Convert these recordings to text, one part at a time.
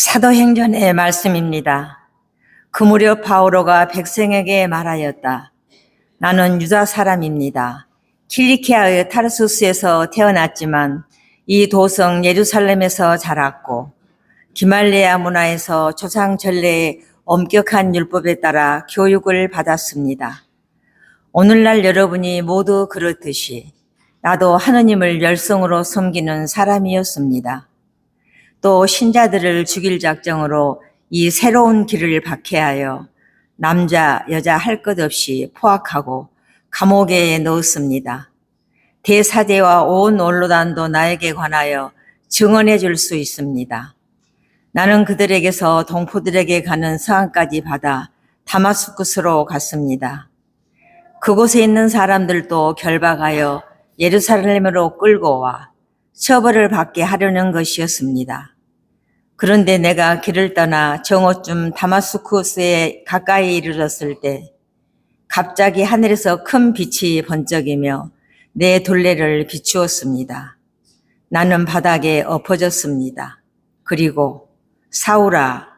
사도행전의 말씀입니다. 그 무렵 바오로가 백성에게 말하였다. 나는 유다 사람입니다. 킬리키아의 타르수스에서 태어났지만 이 도성 예루살렘에서 자랐고 기말레아 문화에서 조상 전례의 엄격한 율법에 따라 교육을 받았습니다. 오늘날 여러분이 모두 그렇듯이 나도 하느님을 열성으로 섬기는 사람이었습니다. 또 신자들을 죽일 작정으로 이 새로운 길을 박해하여 남자, 여자 할 것 없이 포악하고 감옥에 넣었습니다. 대사제와 온 원로단도 나에게 관하여 증언해 줄 수 있습니다. 나는 그들에게서 동포들에게 가는 서한까지 받아 다마스쿠스로 갔습니다. 그곳에 있는 사람들도 결박하여 예루살렘으로 끌고 와 처벌을 받게 하려는 것이었습니다. 그런데 내가 길을 떠나 정오쯤 다마스쿠스에 가까이 이르렀을 때 갑자기 하늘에서 큰 빛이 번쩍이며 내 둘레를 비추었습니다. 나는 바닥에 엎어졌습니다. 그리고 사울아,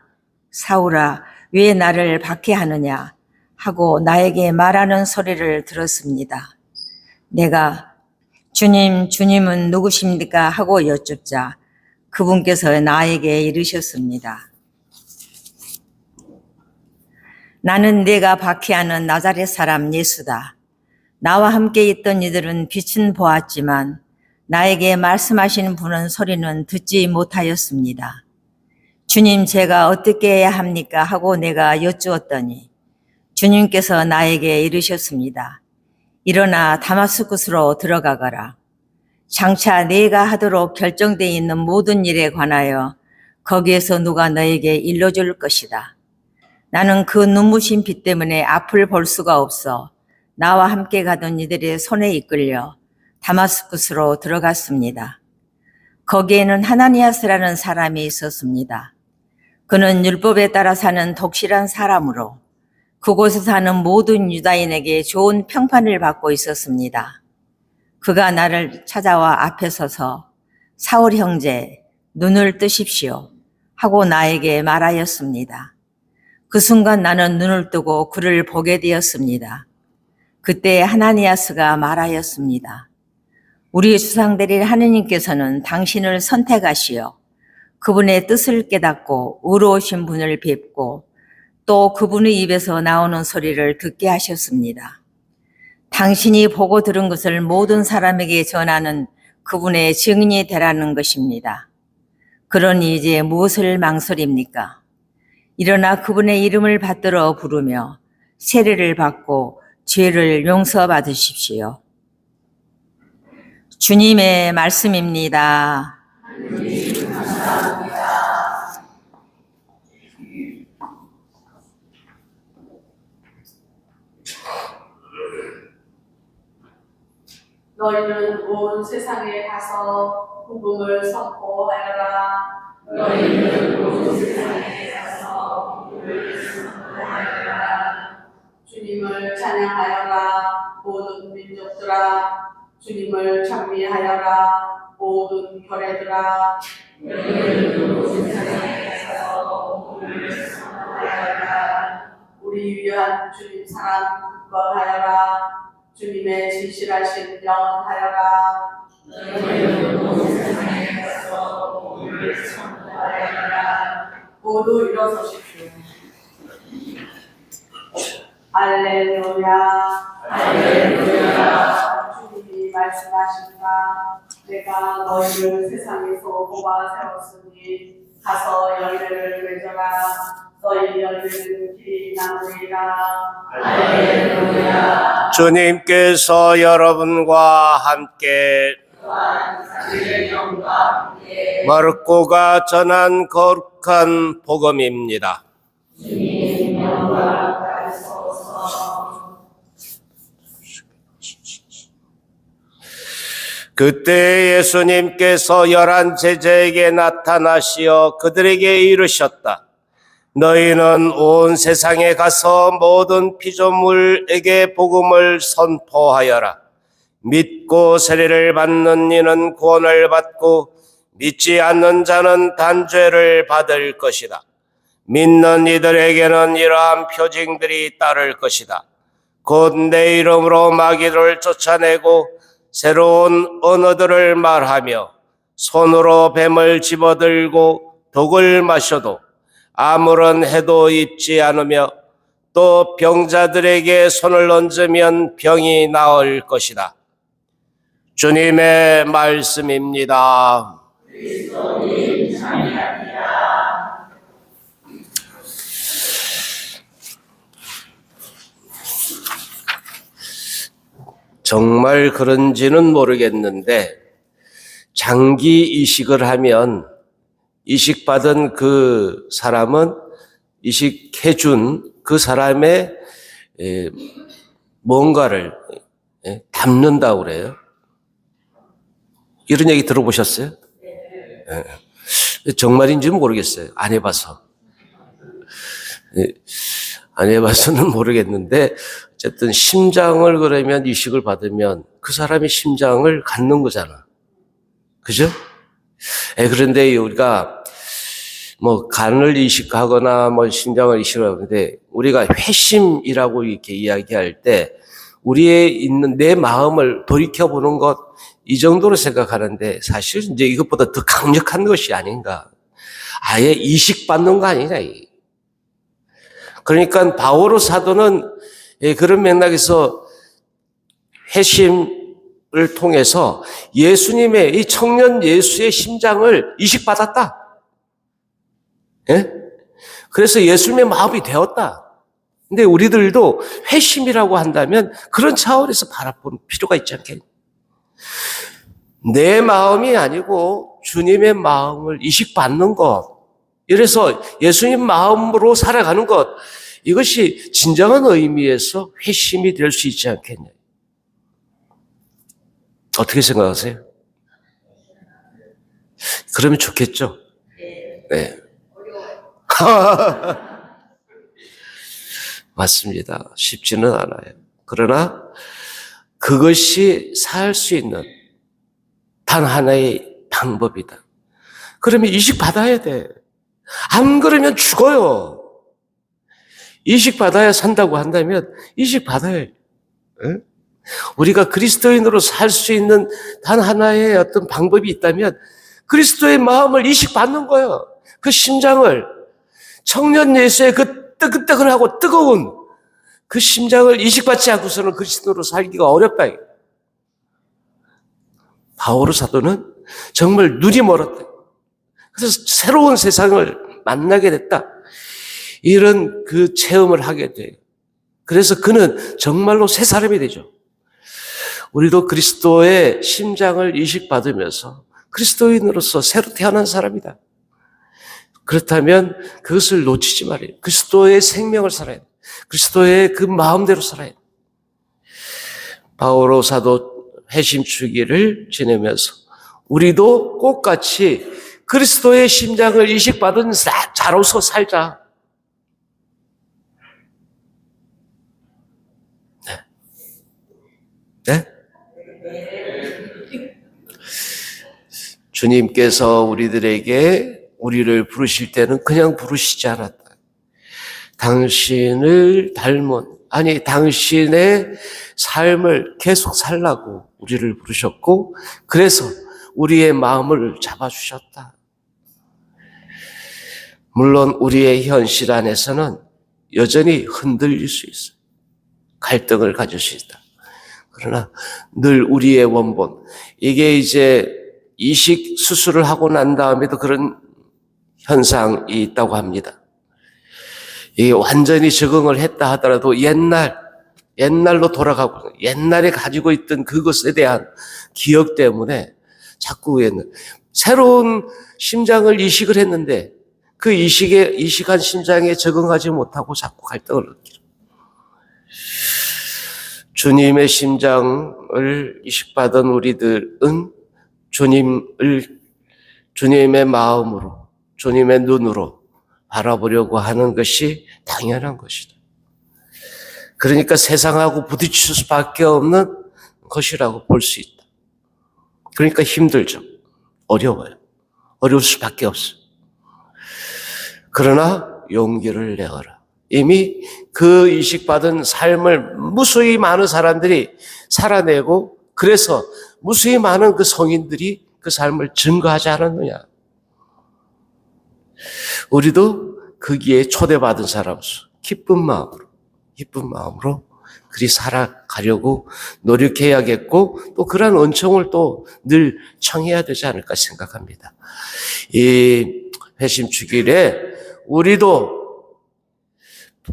사울아, 왜 나를 박해하느냐 하고 나에게 말하는 소리를 들었습니다. 내가 주님, 주님은 누구십니까? 하고 여쭙자 그분께서 나에게 이르셨습니다. 나는 네가 박해하는 나자렛 사람 예수다. 나와 함께 있던 이들은 빛은 보았지만 나에게 말씀하시는 분은 소리는 듣지 못하였습니다. 주님, 제가 어떻게 해야 합니까? 하고 내가 여쭈었더니 주님께서 나에게 이르셨습니다. 일어나 다마스쿠스로 들어가거라. 장차 네가 하도록 결정되어 있는 모든 일에 관하여 거기에서 누가 너에게 일러줄 것이다. 나는 그 눈부신 빛 때문에 앞을 볼 수가 없어 나와 함께 가던 이들의 손에 이끌려 다마스쿠스로 들어갔습니다. 거기에는 하나니아스라는 사람이 있었습니다. 그는 율법에 따라 사는 독실한 사람으로 그곳에 사는 모든 유다인에게 좋은 평판을 받고 있었습니다. 그가 나를 찾아와 앞에 서서 사울 형제, 눈을 뜨십시오 하고 나에게 말하였습니다. 그 순간 나는 눈을 뜨고 그를 보게 되었습니다. 그때 하나니아스가 말하였습니다. 우리 주상들이 하느님께서는 당신을 선택하시어 그분의 뜻을 깨닫고 의로우신 분을 뵙고 또 그분의 입에서 나오는 소리를 듣게 하셨습니다. 당신이 보고 들은 것을 모든 사람에게 전하는 그분의 증인이 되라는 것입니다. 그러니 이제 무엇을 망설입니까? 일어나 그분의 이름을 받들어 부르며 세례를 받고 죄를 용서받으십시오. 주님의 말씀입니다. 너희는 온 세상에 가서 복음을 선포하여라. 너희는 온 세상에 가서 복음을 선포하여라. 주님을 찬양하여라. 모든 민족들아. 주님을 찬미하여라. 모든 교회들아. 너희는 온 세상에 가서 복음을 선포하여라. 우리 위한 주님 사랑 기뻐하여라. 주님의 진실하신 영원하여라. 너희는 온 세상에 가서 복음을 선포하여라. 모두 일어서십시오. 할렐루야. 할렐루야. 주님이 말씀하신다. 내가 너희를 세상에서 뽑아 세웠으니 가서 열매를 맺어라. 너희 열매는 길이 나무리라. 할렐루야. 주님께서 여러분과 함께 마르코가 전한 거룩한 복음입니다. 주님 영광 받으소서. 그때 예수님께서 11 제자에게 나타나시어 그들에게 이르셨다. 너희는 온 세상에 가서 모든 피조물에게 복음을 선포하여라. 믿고 세례를 받는 이는 구원을 받고 믿지 않는 자는 단죄를 받을 것이다. 믿는 이들에게는 이러한 표징들이 따를 것이다. 곧 내 이름으로 마귀를 쫓아내고 새로운 언어들을 말하며 손으로 뱀을 집어들고 독을 마셔도 아무런 해도 입지 않으며 또 병자들에게 손을 얹으면 병이 나을 것이다. 주님의 말씀입니다. 그리스도님 찬양합니다. 정말 그런지는 모르겠는데 장기 이식을 하면 이식받은 그 사람은 이식해준 그 사람의 뭔가를 담는다고 그래요. 이런 얘기 들어보셨어요? 정말인지 모르겠어요. 안 해봐서. 안 해봐서는 모르겠는데 어쨌든 심장을 그러면 이식을 받으면 그 사람의 심장을 갖는 거잖아. 그죠? 그런데 우리가 뭐 간을 이식하거나 뭐 심장을 이식하는데 우리가 회심이라고 이렇게 이야기할 때 우리의 있는 내 마음을 돌이켜보는 것 이 정도로 생각하는데 사실 이제 이것보다 더 강력한 것이 아닌가. 아예 이식받는 거 아니냐. 그러니까 바오로 사도는 그런 맥락에서 회심을 통해서 예수님의 이 청년 예수의 심장을 이식받았다. 그래서 예수님의 마음이 되었다. 근데 우리들도 회심이라고 한다면 그런 차원에서 바라보는 필요가 있지 않겠냐. 내 마음이 아니고 주님의 마음을 이식받는 것. 이래서 예수님 마음으로 살아가는 것. 이것이 진정한 의미에서 회심이 될 수 있지 않겠냐. 어떻게 생각하세요? 그러면 좋겠죠? 네. 맞습니다. 쉽지는 않아요. 그러나 그것이 살 수 있는 단 하나의 방법이다. 그러면 이식 받아야 돼. 안 그러면 죽어요. 이식 받아야 산다고 한다면 이식 받아야 해. 우리가 그리스도인으로 살 수 있는 단 하나의 어떤 방법이 있다면 그리스도의 마음을 이식 받는 거예요. 그 심장을 청년 예수의 그 뜨끈뜨끈하고 뜨거운 그 심장을 이식받지 않고서는 그리스도로 살기가 어렵다. 바오로 사도는 정말 눈이 멀었다. 그래서 새로운 세상을 만나게 됐다. 이런 그 체험을 하게 돼요. 그래서 그는 정말로 새 사람이 되죠. 우리도 그리스도의 심장을 이식받으면서 그리스도인으로서 새로 태어난 사람이다. 그렇다면 그것을 놓치지 말아요. 그리스도의 생명을 살아야 돼. 그리스도의 그 마음대로 살아야 돼. 바오로 사도 회심주기를 지내면서 우리도 똑같이 그리스도의 심장을 이식받은 자로서 살자. 네? 주님께서 우리를 부르실 때는 그냥 부르시지 않았다. 당신을 닮은, 당신의 삶을 계속 살라고 우리를 부르셨고, 그래서 우리의 마음을 잡아주셨다. 물론 우리의 현실 안에서는 여전히 흔들릴 수 있어요. 갈등을 가질 수 있다. 그러나 늘 우리의 원본, 이게 이제 이식 수술을 하고 난 다음에도 그런 현상이 있다고 합니다. 이게 완전히 적응을 했다 하더라도 옛날로 돌아가고 옛날에 가지고 있던 그것에 대한 기억 때문에 자꾸 새로운 심장을 이식을 했는데 그 이식한 심장에 적응하지 못하고 자꾸 갈등을 느끼죠. 주님의 심장을 이식받은 우리들은 주님의 마음으로, 주님의 눈으로 바라보려고 하는 것이 당연한 것이다. 그러니까 세상하고 부딪힐 수밖에 없는 것이라고 볼 수 있다. 그러니까 힘들죠. 어려워요. 어려울 수밖에 없어. 그러나 용기를 내어라. 이미 그 이식받은 삶을 무수히 많은 사람들이 살아내고 그래서 무수히 많은 그 성인들이 그 삶을 증거하지 않았느냐. 우리도 거기에 초대받은 사람으로서 기쁜 마음으로 그리 살아가려고 노력해야겠고 또 그러한 은총을 또 늘 청해야 되지 않을까 생각합니다. 이 회심 주길에 우리도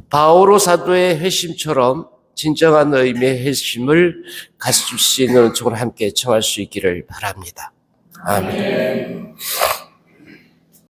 바오로 사도의 회심처럼 진정한 의미의 회심을 가질 수 있는 은총을 함께 청할 수 있기를 바랍니다. 아멘.